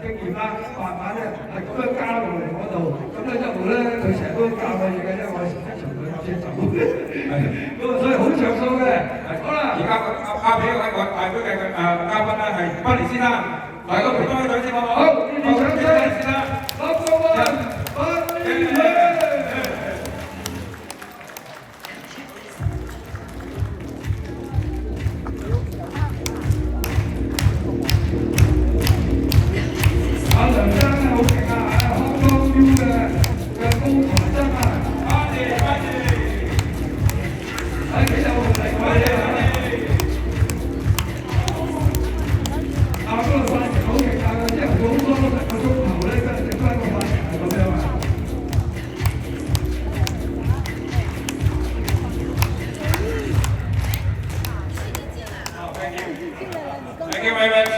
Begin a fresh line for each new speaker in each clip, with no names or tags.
經驗啦，慢慢咧係咁樣交到嚟嗰度，咁咧一路咧佢成日都教我嘢嘅，因為我係成日長佢先走，咁啊所以好着數嘅。好啦，
而家交俾我大會嘅嘉賓咧係賓尼先生，嚟個評多隊先好唔好？
好，呢啲掌聲
先啦，
攞過喎，賓尼。梁生好勁啊！香港 U 嘅高材生啊！多謝，喺幾有嚟貴啊！嗰個髮型好勁啊！即係好多個鐘頭咧，跟住整翻個髮型係咁樣啊！Thank
you very much.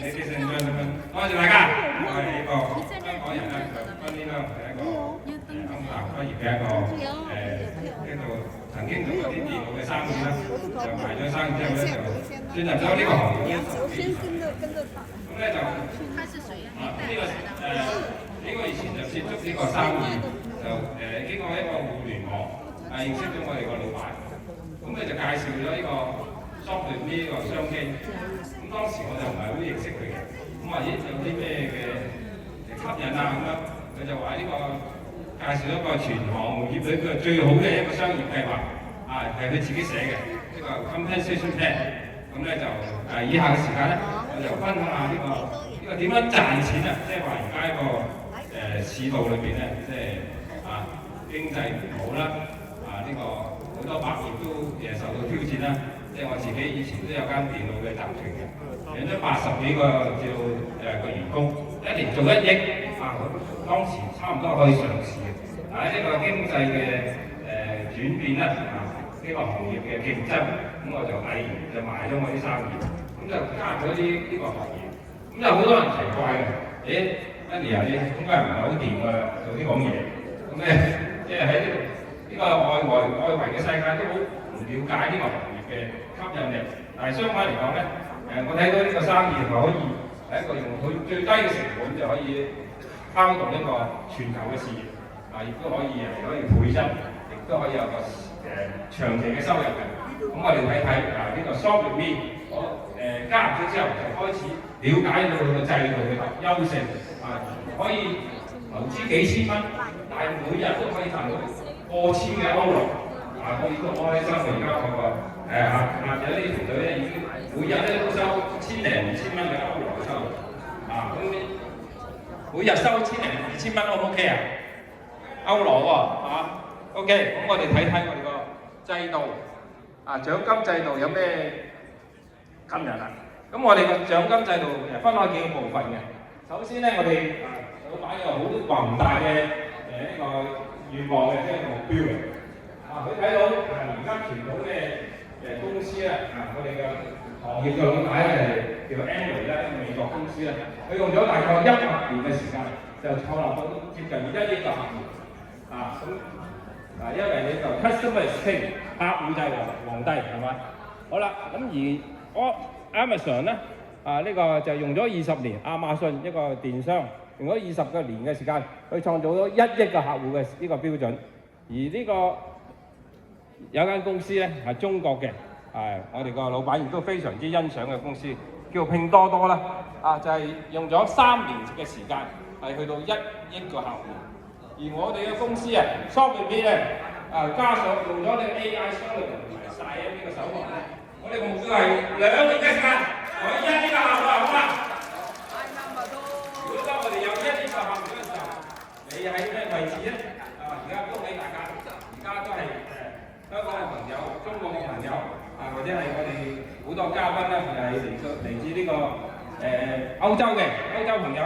Ladies and gentlemen，多謝大家。我係呢個香港人咧，就今年咧係一個香港畢業嘅一個叫做曾經做過啲電腦嘅生意啦，就賣咗生意之後咧就轉入咗呢個行業咧。咁咧就呢個以前就接觸呢個生意，就經過一個互聯網認識咗我哋個老闆，咁咧就介紹咗呢個 software 呢個商機。咁當時我就唔係好認識佢嘅，咁話咦有啲咩嘅吸引啊咁樣，佢就話呢個介紹咗個全行業裏邊最好嘅一個商業計劃，係佢自己寫嘅呢個 compensation plan。咁咧就以下嘅時間咧，我就分享下呢個點樣賺錢啊，即係話而家一個市道裏邊咧，即係經濟唔好啦，呢個好多百業都受到挑戰啦。即係我自己以前都有間電腦嘅集團嘅，養咗80幾個個員工，一年做1億，當時差唔多可以上市嘅。但係呢個經濟嘅轉變啦，呢個行業嘅競爭，咁我就毅然就賣咗我啲生意，咁就加入咗呢個行業。咁有好多人奇怪嘅，Andy啊，你點解唔係好掂㗎？做啲咁嘢，咁咧即係喺呢個外圍嘅世界都好唔了解呢個行業嘅吸引力，但係相反嚟講咧，我睇到呢個生意係可以係一個用佢最低嘅成本就可以拋動一個全球嘅事業，亦都可以倍增，亦都可以有個長期嘅收入嘅。咁我哋睇睇呢個 Software.me， 我加入咗之後就開始了解到佢個制度嘅優勝，可以投資幾千蚊，但係每日都可以賺到過千嘅歐羅。我亦都好開心，而家我個有啲團隊咧已經每日咧都收1000零2000蚊嘅歐羅收入，咁每日收1000零2000蚊 O 唔 OK 啊？歐羅喎，OK， 咁我哋睇睇我哋個制度，獎金制度有咩吸引啊？咁我哋個獎金制度分開幾個部分嘅。首先咧，我哋老闆有好宏大嘅呢個願望嘅，即係目標嘅。佢睇到而家傳統嘅公司咧，我哋嘅行業嘅老大咧係叫 Amway 啦，美國公司咧，佢用咗大概100年嘅時間，就創立到接近1億個客戶。因為你就 customer is king， 客戶就係皇帝，係嘛？好啦，咁而Amazon 咧，呢個就用咗20年，亞馬遜一個電商用咗20個年嘅時間，佢創造咗1億個客戶嘅呢個標準，而呢個有間公司咧係中國嘅，我哋個老闆亦都非常之欣賞嘅公司，叫拼多多啦，就係用咗3年嘅時間，係去到1億個客戶。而我哋嘅公司Software.me 咧，加上用咗你 AI 商業同埋晒呢個手法咧，我哋嘅目標係2年嘅時間，我1億個客戶好嘛？如果當我哋有1億個客戶嘅時候，你喺咩位置咧？而家恭喜大家，而家都係香港嘅朋友、中國嘅朋友，或者係我哋好多嘉賓咧，係嚟自呢個歐洲嘅歐洲朋友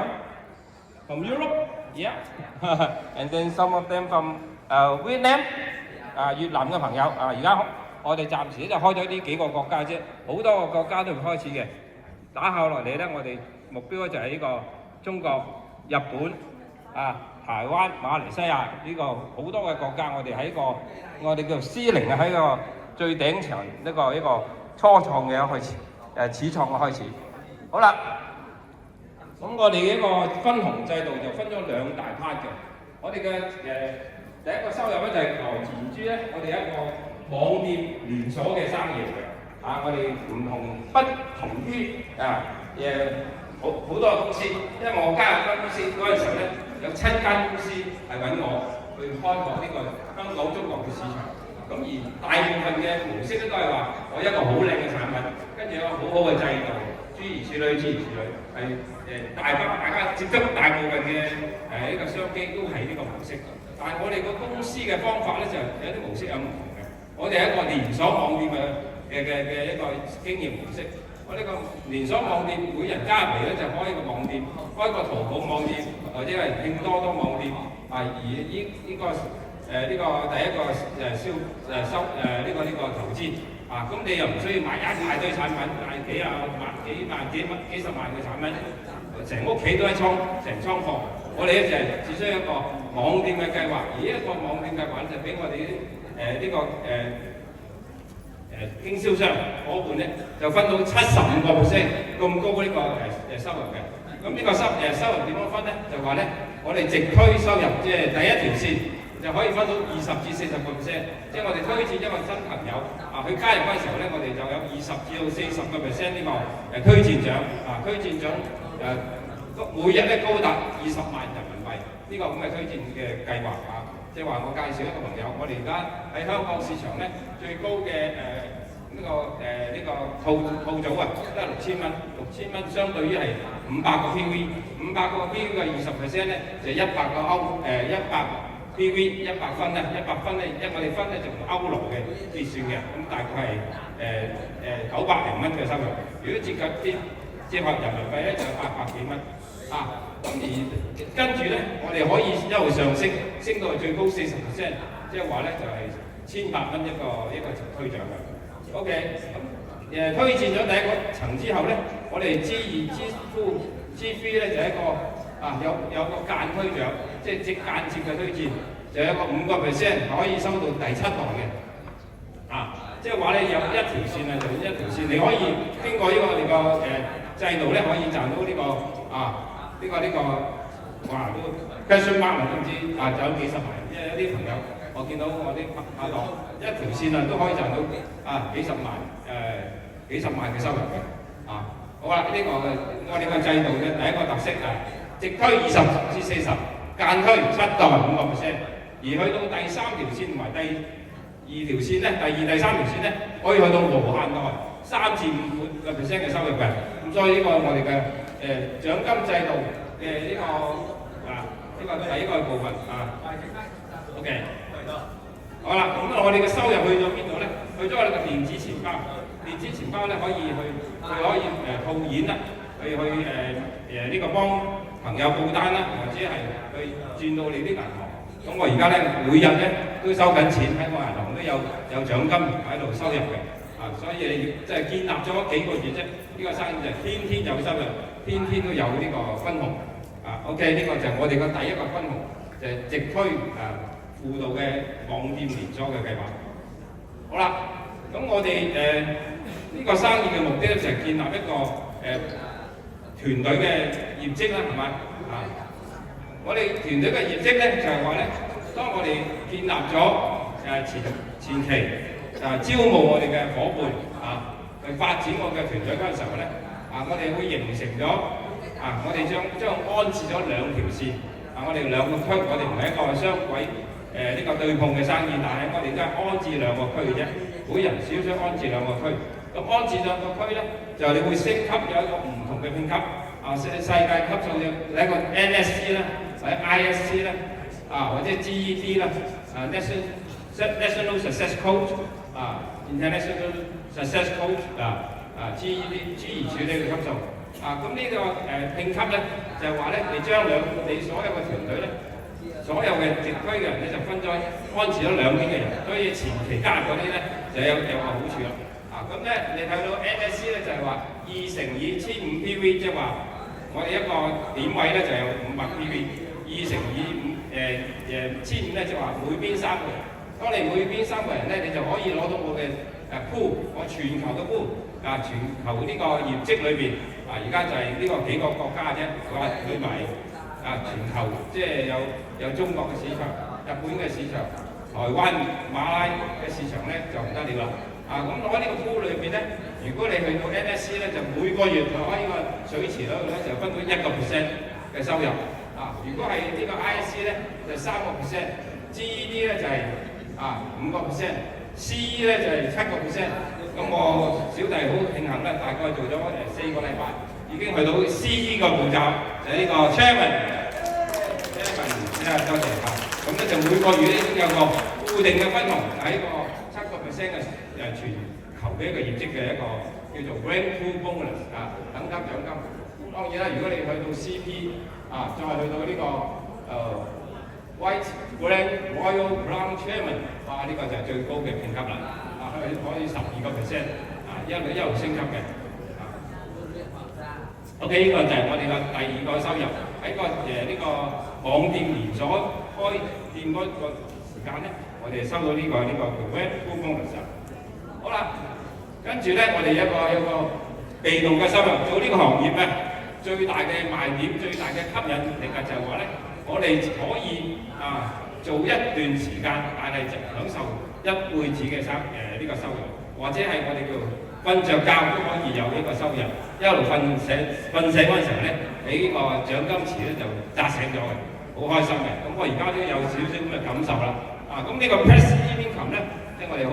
，from Europe，yeah，and then some of them from Vietnam， 越南嘅朋友，而家我哋暫時就開咗呢幾個國家啫，好多個國家都會開始嘅。打後落嚟咧，我哋目標咧就係呢個中國、日本，台灣、馬來西亞呢個好多嘅國家，我哋喺個我哋叫C0喺個最頂層一個初創嘅開始，始創嘅開始。好啦，咁我哋呢個分紅制度就分咗兩大 part 嘅。我哋嘅第一個收入咧就係來自於咧，我哋一個網店連鎖嘅生意嚟嘅。我哋不同於好多公司，因為我加入間公司嗰陣時候咧，有7間公司係揾我去開拓呢個香港中國嘅市場。咁而大部分嘅模式咧都係話我一個好靚嘅產品，跟住有個好好嘅制度，諸如此類，係大家接觸大部分嘅呢個商機都係呢個模式。但係我哋個公司嘅方法咧就有啲模式有唔同嘅。我哋係一個連鎖網店嘅一個經營模式。我呢個連鎖網店，每人加入嚟咧就開一個網店，開一個淘寶網店或者係拼多多網店。而呢個第一個投資咁你又唔需要買一大堆產品，買幾十萬嘅產品，成屋企都係成倉貨。我哋咧就係只需要一個網店嘅計劃，而一個網店計劃就俾我哋經銷商伙伴咧就分到75%咁高呢個收入嘅。咁呢個收入點樣分咧？就話咧，我哋直推收入，即係第一條線就可以分到20至40%。即係我哋推薦一個新朋友去加入嗰陣時候咧，我哋就有20至40%呢個推薦獎推薦獎每日咧高達20萬人民幣呢個咁嘅推薦嘅計劃即係話我介紹一個朋友，我哋而家喺香港市場咧最高嘅呢個套組都係6000蚊，6000蚊相對於係500個 PV，500個 PV 嘅20%咧就100個100 PV 100分咧，100分咧，我哋分咧就用歐羅嘅結算嘅，咁大概係900零蚊嘅收入。如果折合人民幣咧就800幾蚊咁而跟住咧，我哋可以一路上升到最高40%，即係話咧就係1800蚊一個推獎嘅。OK， 咁推薦咗第一個層之後咧，我哋 G2、G3 咧就係一個有個間推獎，即係間接嘅推薦，就有一個5%可以收到第7代嘅。即係話咧有一條線就一條線，你可以經過呢個我哋個制度咧，可以賺到呢個都 question mark 甚至就有幾十萬。因為有啲朋友，我見到我啲拍檔一條線都可以賺到幾十萬嘅收入嘅。好啦，呢個我哋個制度嘅第一個特色直推20至40，間推7代5%，而去到第3條線同埋第2條線咧，第2、第3條線咧，可以去到無限代3至5%嘅收入嘅。咁所以呢個我哋嘅獎金制度嘅呢個第一個部分OK， 好啦，咁我哋嘅收入去咗邊度咧？去咗我哋嘅電子錢包。電子錢包咧可以套現啦，呢個幫朋友報單啦，或者係去轉到你啲銀行。咁我而家咧每日咧都收緊錢喺我銀行都有獎金喺度收入嘅。所以你即係建立咗幾個月啫，呢個生意就天天有收入，天天都有呢個分紅。OK， 呢個就係我哋嘅第一個分紅，就係直推輔導嘅網店連鎖嘅計劃。好啦，咁我哋呢個生意嘅目的咧就係建立一個團隊嘅業績啦，係咪？我哋團隊嘅業績咧就係話咧，當我哋建立咗前期招募我哋嘅伙伴去發展我嘅團隊嗰陣時候咧，我哋會形成咗我哋將安置咗2條線，我哋2個區，我哋唔係一個雙軌呢個對碰嘅生意，但係我哋都係安置2個區嘅啫，每人少少安置2個區。咁安置2個區咧，就你會升級有一個唔同嘅評級，世界級數嘅一個 NSC 啦，或者 ISC 啦，或者 GED 啦，National Success Coach，International Success Coach GED 諸如此類嘅級數。咁呢個評級咧，就係話咧，你將你所有嘅團隊咧，所有嘅直推嘅人咧，就分咗安置咗2邊嘅人，所以前期加入嗰啲咧，就有個好處啦。咁咧，你睇到 NSC 咧就係話2乘以1500 PV， 即係話我哋一個點位咧就有500 PV，2乘以1500咧就話每邊3個人。當你每邊3個人咧，你就可以攞到我嘅pool，我全球嘅pool，全球呢個業績裏邊而家就係呢個幾個國家啫，佢埋全球，即係有中國嘅市場、日本嘅市場、台灣、馬拉嘅市場咧就唔得了啦。咁攞呢個 pool 裏邊咧，如果你去到 NSC 咧，就每個月攞呢個水池嗰度咧就分到1% 嘅收入。如果係呢個 ISC 咧就3%，GED 咧就係5%，CE 咧就係7%。咁我小弟好慶幸咧，大概做咗4個禮拜，已經去到 CE 個步驟，就係呢個 Chairman，多謝嚇。咁咧就每個月咧已經有個固定嘅分紅喺個7%嘅全球嘅一個業績嘅一個叫做 Grand Pool Bonus 等級獎金。當然啦，如果你去到 CP 再去到呢個White Grand Royal Crown Chairman， 呢個就係最高嘅評級啦。可以12%，一路升級嘅。OK， 呢個就係我哋嘅第2個收入。喺呢個網店連鎖開店嗰個時間咧，我哋收到呢個Grand Pool Bonus。好啦，跟住咧，我哋有個被動嘅收入。做呢個行業咧，最大嘅賣點、最大嘅吸引力就係話咧，我哋可以做一段時間，但係就享受一輩子嘅呢個收入，或者係我哋叫瞓着覺都可以有呢個收入。一路瞓醒嗰陣時候咧，俾呢個獎金池咧就扎醒咗嘅，好開心嘅。咁我而家都有少少咁嘅感受啦。咁呢個 passive income 咧，即係我哋好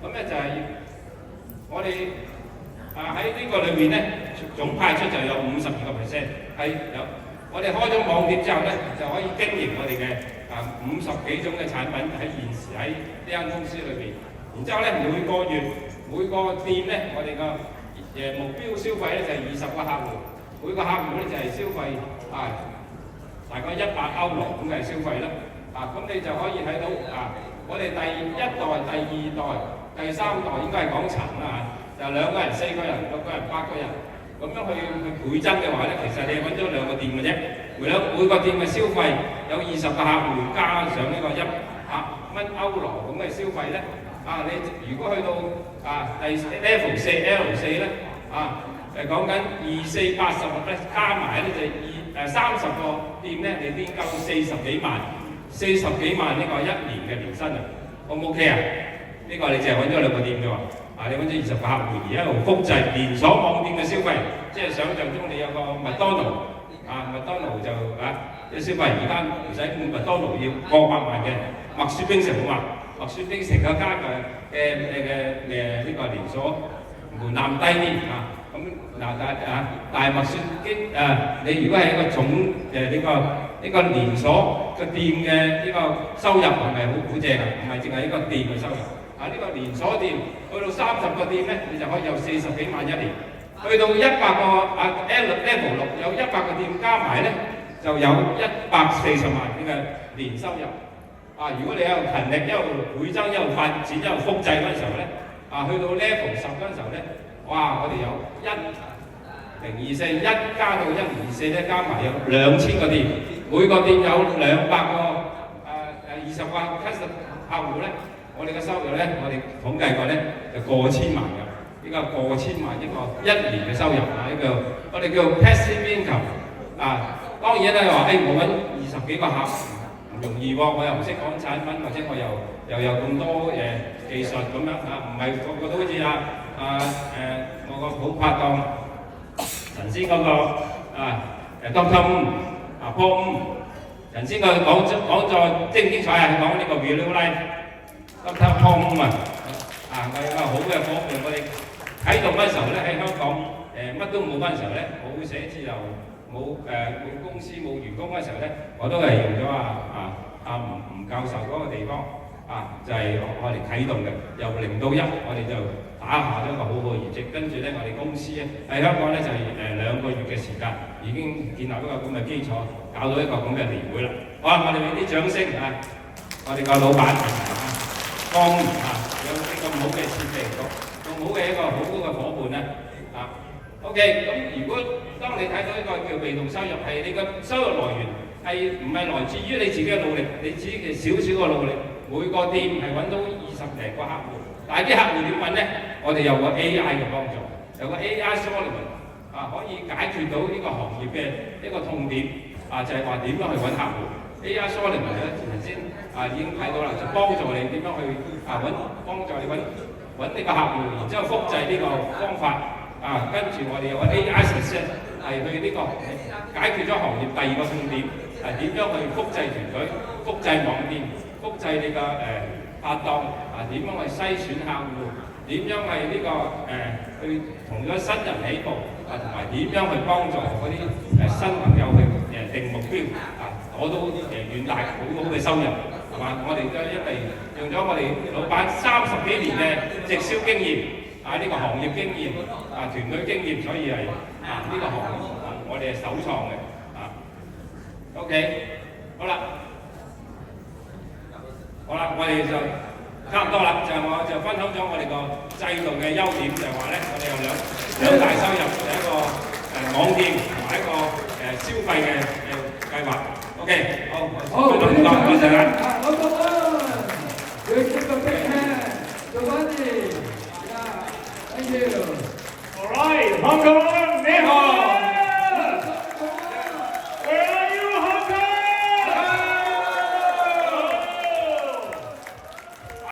咁咧就係我哋喺呢個裏面咧總派出就有52%，係有。我哋開咗網店之後咧，就可以經營我哋嘅50幾種嘅產品喺現時喺呢間公司裏邊。然之後咧，每個月每個店咧，我哋個目標消費咧就係20個客戶，每個客戶咧就係消費大概100歐羅咁嘅消費啦。咁你就可以睇到我哋第1代、第2代、第3代應該係講層啦就2個人、4個人、6個人、8個人。咁樣去倍增嘅話咧，其實你揾咗2個店嘅啫，每個店嘅消費有20個客戶，加上呢個100蚊歐羅咁嘅消費咧，你如果去到第 level 4 L4 咧，講緊2480咧，加埋咧就30個店咧，你先夠40幾萬呢個1年嘅年薪啊 ，O 唔 OK 啊？呢個你淨係揾咗2個店啫喎。你揾咗20個客戶，而一路複製連鎖網店嘅消費，即係想像中你有個麥當勞，麥當勞就啲消費而家唔使麥當勞要過百萬嘅，麥雪冰城好嘛？麥雪冰城嘅間嘅呢個連鎖門檻低啲咁但係麥雪冰你如果係一個總呢個連鎖嘅店嘅呢個收入係咪好正啊？唔係淨係一個店嘅收入。呢個連鎖店去到30個店咧，你就可以有40幾萬一年；去到100個level 6有100個店加埋咧，就有140萬呢個年收入。如果你一路勤力，一路倍增，一路發展，一路複製嗰陣時候咧，去到 level 10嗰陣時候咧，哇！我哋有1024，1加到1024咧，加埋有2000個店，每個店有200個20個客戶咧。我哋嘅收入咧，我哋統計過咧就過千萬嘅，呢個過千萬一年嘅收入呢個我哋叫 passive income 當然咧話我揾20幾個客唔容易喎，我又唔識講產品，或者我又有咁多技術咁樣唔係個個都好似我個好拍檔陳先嗰個Dr. Paul 陳先佢講咗精彩講呢個 real life。Dr. Paul 我有個好嘅夥伴，我哋啟動嗰陣時候咧，喺香港乜都冇嗰陣時候咧，冇寫字樓，冇公司冇員工嗰陣時候咧，我都係用咗吳教授嗰個地方就係我哋啟動嘅，由0到1，我哋就打下咗一個好好嘅業績。跟住咧，我哋公司咧喺香港咧就係2個月嘅時間，已經建立一個咁嘅基礎，搞到一個咁嘅年會啦。好我哋俾啲掌聲我哋個老闆。當然有啲咁好嘅設備，咁好嘅一個好嘅夥伴咧OK， 咁如果當你睇到一個叫被動收入，係你嘅收入來源係唔係來自於你自己嘅努力，你自己嘅少少嘅努力，每個店係揾到20零個客戶，但係啲客戶點揾咧？我哋有個 AI 嘅幫助，有個 AI Solomon 可以解決到呢個行業嘅一個痛點就係話點樣去揾客戶。AI Solomon 咧頭先已經睇到啦，就幫助你點樣去幫助你揾呢個客戶，然之後複製呢個方法跟住我哋有個 AI Assistant 係去呢個解決咗行業第二個痛點，點樣去複製團隊、複製網店、複製你個拍檔點樣去篩選客戶，點樣係呢個去同咗新人起步同埋點樣去幫助嗰啲新朋友去定目標攞到遠大好好嘅收入，係嘛？我哋都因為用咗我哋老闆30幾年嘅直銷經驗呢個行業經驗團隊經驗，所以係呢個行業我哋係首創嘅OK， 好啦，我哋就差唔多啦，我就分享咗我哋個制度嘅優點，就係話咧，我哋有兩大收入，就一個網店同埋一個消費嘅計劃。OK， 好，多謝啦。
老闆，you give a big hand to Wendy. Yeah, thank you.
All right, Hong Kong.